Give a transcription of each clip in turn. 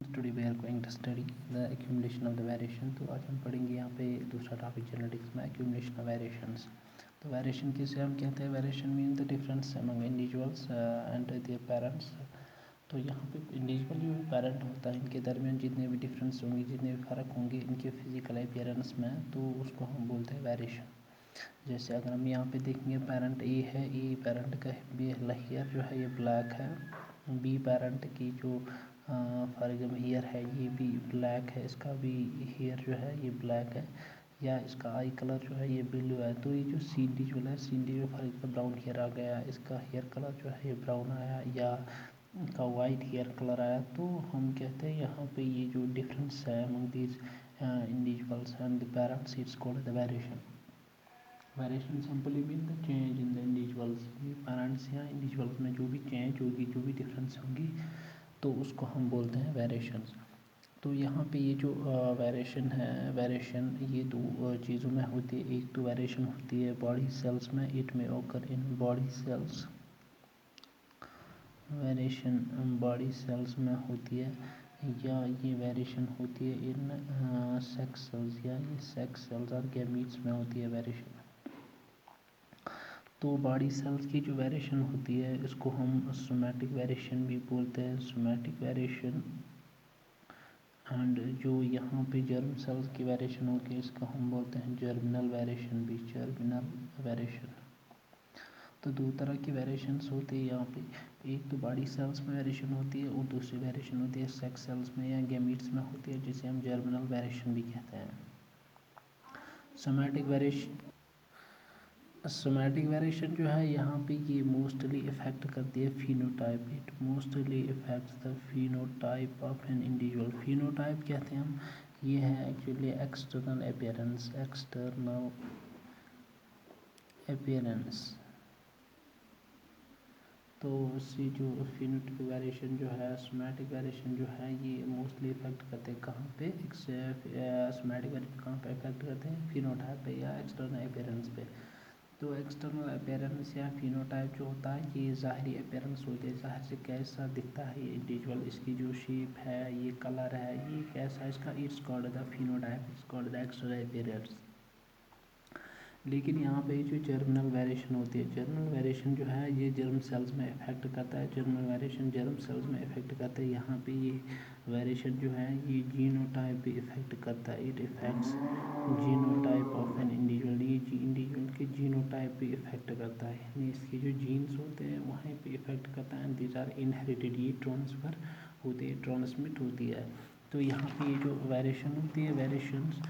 Today we are going to study the accumulation of the variation. तो आज हम पढ़ेंगे यहाँ पे दूसरा टॉपिक जेनेटिक्स में एक्यूमुलेशन ऑफ वेरिएशंस। तो वेरिएशन किसे हम कहते हैं? Variation mean the difference among individuals and their parents. तो यहाँ पे इंडिविजुअल जो पेरेंट होता है इनके दरमियान जितने भी डिफरेंस होंगे, जितने भी फ़र्क होंगे इनके फिजिकल अपीयरेंस में, तो उसको हम बोलते हैं वेरिएशन। जैसे अगर हम यहाँ पे देखेंगे पेरेंट ए है, ए पेरेंट का हेयर जो है ये ब्लैक है, बी पेरेंट की जो फॉर एग्जाम्पल हेयर है ये भी ब्लैक है, इसका भी हेयर जो है ये ब्लैक है, या इसका आई कलर जो है ये ब्लू है। तो ये जो सी इंडिविजुअल है, C individual for example brown hair आ गया, इसका हेयर कलर जो है ये ब्राउन आया, या इसका वाइट हेयर कलर आया, तो हम कहते हैं यहाँ पे ये जो डिफरेंस है among these individuals and the parents, it's called the variation. Variation simply mean the change in the individuals. Parents या इंडिविजुअल्स में जो भी चेंज होगी, जो भी डिफरेंस होगी, तो उसको हम बोलते हैं वेरिएशंस। तो यहाँ पे ये जो वेरिएशन है, वेरिएशन ये दो चीज़ों में होती है। एक तो वेरिएशन होती है बॉडी सेल्स में, इट में occur in body cells. Variation body cells में होती है, या ये वेरिएशन होती है इन सेक्स सेल्स, या ये सेक्स सेल्स और गैमीट्स में होती है वेरिएशन। तो बॉडी सेल्स की जो वेरिएशन होती है इसको हम सोमैटिक वेरिएशन भी बोलते हैं, सोमैटिक वेरिएशन। एंड जो यहाँ पे जर्म सेल्स की वेरिएशन होती है इसको हम बोलते हैं जर्मिनल वेरिएशन भी, जर्मिनल वेरिएशन। तो दो तरह की वेरिएशंस होती है यहाँ पे, एक तो बॉडी सेल्स में वेरिएशन होती है और दूसरी वेरिएशन होती है सेक्स सेल्स में या गैमीट्स में होती है, जिसे हम जर्मिनल वेरिएशन भी कहते हैं। सोमैटिक वेरिएशन, सोमैटिक वेरिएशन जो है यहाँ पे ये मोस्टली इफेक्ट करती है phenotype. It mostly effects the phenotype of an individual. Phenotype कहते हैं हम, ये है actually external appearance, external appearance. तो इससे जो फिनोटाइप वेरिएशन जो है, सोमैटिक वेरिएशन जो है ये मोस्टली इफेक्ट करते हैं कहाँ पे? सोमैटिक वेरिएशन कहाँ पे इफेक्ट करते हैं? फिनोटाइप पे या एक्सटर्नल अपीयरेंस पे। तो एक्सटर्नल अपीयरेंस या फिनोटाइप जो होता है ये ज़ाहरी अपीयरेंस होती है, ज़ाहिर से कैसा दिखता है ये इंडिविजुअल, इसकी जो शेप है, ये कलर है, ये कैसा है इसका, it's called the phenotype, it's called the external appearance. लेकिन यहाँ पे जो जर्मिनल वेरिएशन होती है, जर्मिनल वेरिएशन जो है ये जर्म सेल्स में इफेक्ट करता है, जर्मिनल वेरिएशन जर्म सेल्स में इफेक्ट करता है। यहाँ पे ये वेरिएशन जो है ये जीनोटाइप पे इफेक्ट करता है, it effects genotype of an individual. ये इंडिविजुअल के जीनोटाइप पे इफेक्ट करता है, यानी इसके जो जीन्स होते हैं वहीं पे इफेक्ट करता है। दीज आर इनहेरिटेड, ये ट्रांसफ़र होते हैं, ट्रांसमिट होती है। तो यहाँ पे ये जो वेरिएशन होती है, वेरिएशंस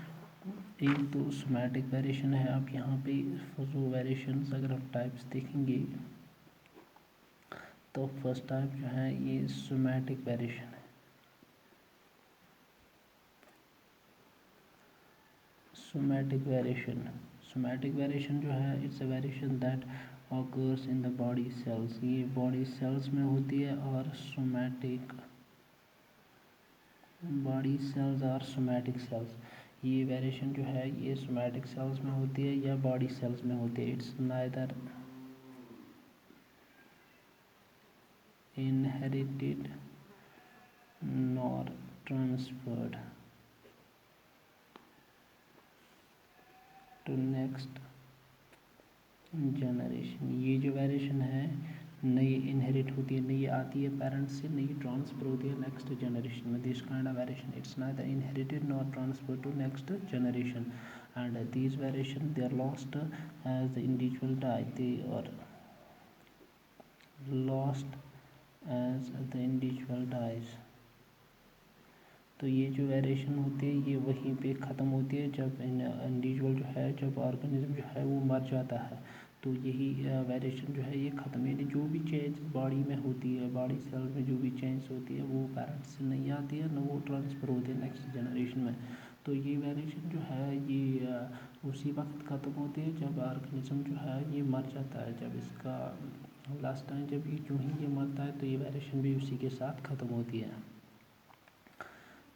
एक तो सोमैटिक वेरिएशन है। आप यहाँ पे जो वेरिएशंस अगर हम टाइप्स देखेंगे तो फर्स्ट टाइप जो है ये सोमैटिक वेरिएशन है। सोमैटिक वेरिएशन, सोमैटिक वेरिएशन जो है it's a variation that occurs in the body cells. ये बॉडी सेल्स में होती है, और सोमैटिक बॉडी सेल्स और सोमैटिक सेल्स, ये वेरिएशन जो है ये सोमैटिक सेल्स में होती है या बॉडी सेल्स में होती है। It's neither inherited nor transferred to next generation। ये जो वेरिएशन है नई इनहेरिट होती है, नई आती है पेरेंट्स से, नई ट्रांसफर होती है नेक्स्ट जनरेशन में। This kind of variation it's neither inherited nor transfer to next generation, and these variation they are lost as the individual die, they are lost as the individual dies. तो ये जो variation होती है ये वहीं पे ख़त्म होती है जब इंडिविजुअल जो है, जब ऑर्गेनिज्म जो है वो मर जाता है, तो यही वेरिएशन जो है ये ख़त्म। यानी जो भी चेंज बॉडी में होती है, बॉडी सेल में जो भी चेंज होती है वो पेरेंट्स से नहीं आती है, न वो ट्रांसफ़र होती है नेक्स्ट जनरेशन में। तो ये वेरिएशन जो है ये उसी वक्त ख़त्म होती है जब ऑर्गेनिज्म जो है ये मर जाता है, जब इसका लास्ट टाइम जब ये जो ही ये मरता है तो ये वेरिएशन भी उसी के साथ ख़त्म होती है।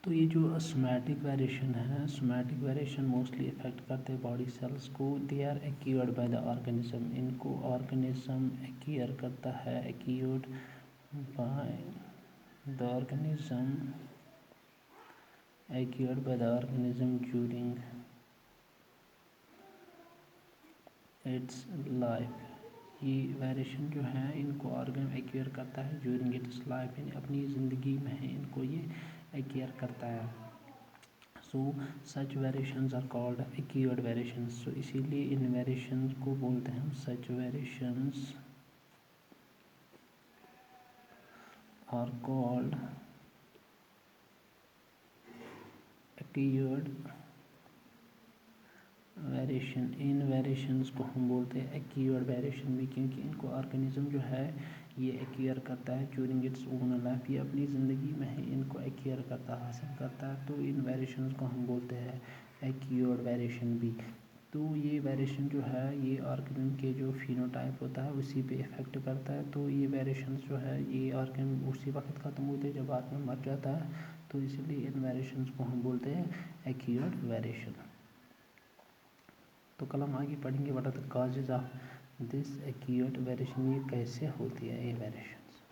तो ये जो सोमैटिक वेरिएशन है, सोमैटिक वेरिएशन मोस्टली इफेक्ट करते हैं बॉडी सेल्स को। They are acquired by the organism, इनको ऑर्गेनिज्म एक्यूर करता है, acquired by the organism acquired by the organism during its life। ये वेरिएशन जो है इनको ऑर्गन एक्वायर करता है ड्यूरिंग इट्स लाइफ, यानी अपनी ज़िंदगी में है इनको ये एक्वायर करता है। So such variations are called acquired variations. So इसीलिए इन वेरिएशंस को बोलते हैं हम such variations are called acquired variation. इन वेरिएशंस को हम बोलते हैं एक्वायर्ड वेरिएशन भी, क्योंकि इनको ऑर्गेनिज्म जो है ये एक्वायर करता है ड्यूरिंग इट्स ओन लाइफ, ये अपनी ज़िंदगी में है इनको एक्वायर करता हासिल करता है। तो इन वेरिएशंस को हम बोलते हैं एक्वायर्ड वेरिएशन भी। तो ये वेरिएशन जो है ये ऑर्गेनिज्म के जो फिनोटाइप होता है उसी पे इफेक्ट करता है। तो ये वेरिएशंस जो है ये ऑर्गेनिज्म उसी वक्त ख़त्म होते हैं जब आर्गन मर जाता है। तो इसलिए इन वेरिएशंस को हम बोलते हैं एक्वायर्ड वेरिएशन। तो कल हम आगे पढ़ेंगे what are the causes of this acquired variation, ये कैसे होती है ये वेरिएशन।